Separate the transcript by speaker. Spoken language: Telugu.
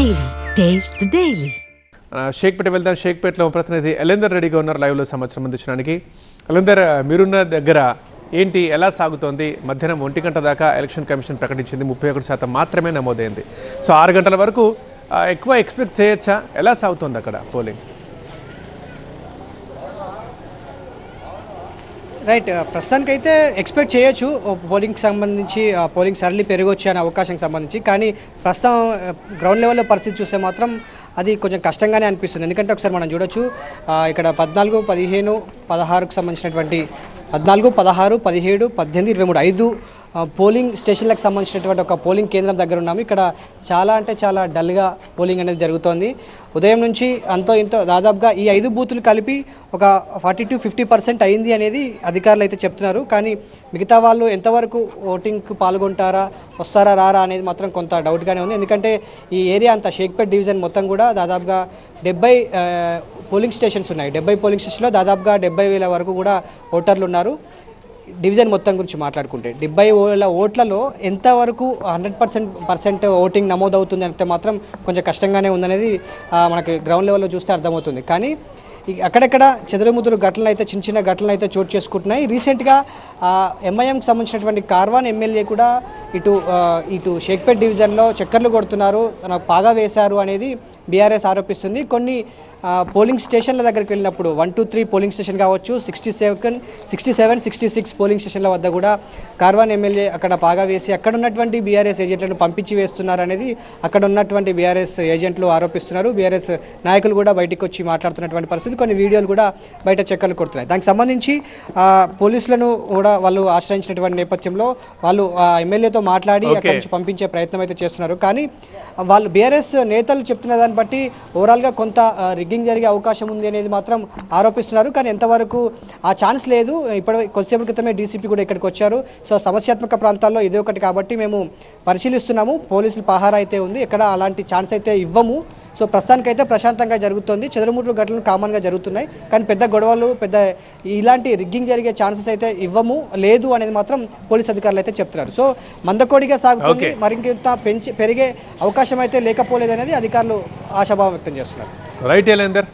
Speaker 1: Daily. Taste the Daily.
Speaker 2: Shaikpet వెళ్దాం. షేక్పేటలో ప్రతినిధి ఎలెందర్ రెడ్డిగా ఉన్నారు లైవ్లో సమాచారం అందించడానికి. ఎలెందర్, మీరున్న దగ్గర ఏంటి, ఎలా సాగుతోంది? మధ్యాహ్నం 1 గంట దాకా ఎలక్షన్ కమిషన్ ప్రకటించింది 31% మాత్రమే నమోదైంది. సో 6 గంటల వరకు ఎక్కువ ఎక్స్పెక్ట్ చేయొచ్చా? ఎలా సాగుతోంది అక్కడ పోలింగ్?
Speaker 3: రైట్, ప్రస్తుతానికైతే ఎక్స్పెక్ట్ చేయొచ్చు పోలింగ్కి సంబంధించి, పోలింగ్ సరళి పెరగొచ్చు అనే అవకాశానికి సంబంధించి. కానీ ప్రస్తుతం గ్రౌండ్ లెవెల్లో పరిస్థితి చూస్తే మాత్రం అది కొంచెం కష్టంగానే అనిపిస్తుంది. ఎందుకంటే ఒకసారి మనం చూడొచ్చు, ఇక్కడ 14, 15, 16కు సంబంధించినటువంటి 14, 16, 17, 18, 23 పోలింగ్ స్టేషన్లకు సంబంధించినటువంటి ఒక పోలింగ్ కేంద్రం దగ్గర ఉన్నాము. ఇక్కడ చాలా అంటే చాలా డల్గా పోలింగ్ అనేది జరుగుతోంది. ఉదయం నుంచి అంతో ఇంతో దాదాపుగా ఈ 5 బూతులు కలిపి ఒక 40-50% అయింది అనేది అధికారులు అయితే చెప్తున్నారు. కానీ మిగతా వాళ్ళు ఎంతవరకు ఓటింగ్కి పాల్గొంటారా, వస్తారా రారా అనేది మాత్రం కొంత డౌట్గానే ఉంది. ఎందుకంటే ఈ ఏరియా అంతా షేక్పేట డివిజన్ మొత్తం కూడా దాదాపుగా 70 పోలింగ్ స్టేషన్స్ ఉన్నాయి. 70 పోలింగ్ స్టేషన్లో దాదాపుగా 70,000 వరకు కూడా ఓటర్లు ఉన్నారు. డివిజన్ మొత్తం గురించి మాట్లాడుకుంటే 70,000 ఓట్లలో ఎంతవరకు 100% ఓటింగ్ నమోదవుతుంది అంటే మాత్రం కొంచెం కష్టంగానే ఉందనేది మనకి గ్రౌండ్ లెవెల్లో చూస్తే అర్థమవుతుంది. కానీ అక్కడక్కడ చెదురుముదురు ఘటనలు అయితే, చిన్న చిన్న ఘటనలు అయితే చోటు చేసుకుంటున్నాయి. రీసెంట్గా ఎంఐఎంకి సంబంధించినటువంటి కార్వాన్ ఎమ్మెల్యే కూడా ఇటు షేక్పేట డివిజన్లో చక్కర్లు కొడుతున్నారు, తనకు పాగా వేశారు అనేది బీఆర్ఎస్ ఆరోపిస్తుంది. కొన్ని పోలింగ్ స్టేషన్ల దగ్గరికి వెళ్ళినప్పుడు 1, 2, 3 పోలింగ్ స్టేషన్ కావచ్చు, 67, 66 పోలింగ్ స్టేషన్ల వద్ద కూడా కార్వాన్ ఎమ్మెల్యే అక్కడ పాగా వేసి అక్కడ ఉన్నటువంటి బీఆర్ఎస్ ఏజెంట్లను పంపించి వేస్తున్నారు అనేది అక్కడ ఉన్నటువంటి బీఆర్ఎస్ ఏజెంట్లు ఆరోపిస్తున్నారు. బీఆర్ఎస్ నాయకులు కూడా బయటకు వచ్చి మాట్లాడుతున్నటువంటి పరిస్థితి, కొన్ని వీడియోలు కూడా బయట చెక్కలు కొడుతున్నాయి. దానికి సంబంధించి పోలీసులను కూడా వాళ్ళు ఆశ్రయించినటువంటి నేపథ్యంలో వాళ్ళు ఎమ్మెల్యేతో మాట్లాడి అక్కడి నుంచి పంపించే ప్రయత్నం అయితే చేస్తున్నారు. కానీ వాళ్ళు బీఆర్ఎస్ నేతలు చెప్తున్న దాన్ని బట్టి ఓవరాల్గా కొంత రిగ్గింగ్ జరిగే అవకాశం ఉంది అనేది మాత్రం ఆరోపిస్తున్నారు. కానీ ఎంతవరకు ఆ ఛాన్స్ లేదు. కొద్దిసేపటి క్రితమే డీసీపీ కూడా ఇక్కడికి వచ్చారు. సో సమస్యాత్మక ప్రాంతాల్లో ఇది ఒకటి కాబట్టి మేము పరిశీలిస్తున్నాము, పోలీసులు పహారా అయితే ఉంది, ఎక్కడ అలాంటి ఛాన్స్ అయితే ఇవ్వము. సో ప్రస్తుతానికైతే ప్రశాంతంగా జరుగుతుంది. చెదురుముదురు ఘటనలు కామన్గా జరుగుతున్నాయి. కానీ పెద్ద గొడవలు, పెద్ద ఇలాంటి రిగ్గింగ్ జరిగే ఛాన్సెస్ అయితే ఇవ్వము, లేదు అనేది మాత్రం పోలీస్ అధికారులు అయితే చెప్తున్నారు. సో మందకోడిగా సాగుతుంది, మరింత పెరిగే అవకాశం అయితే లేకపోలేదు అనేది అధికారులు ఆశాభావం వ్యక్తం చేస్తున్నారు.
Speaker 2: రైట్ ఎలెందర్.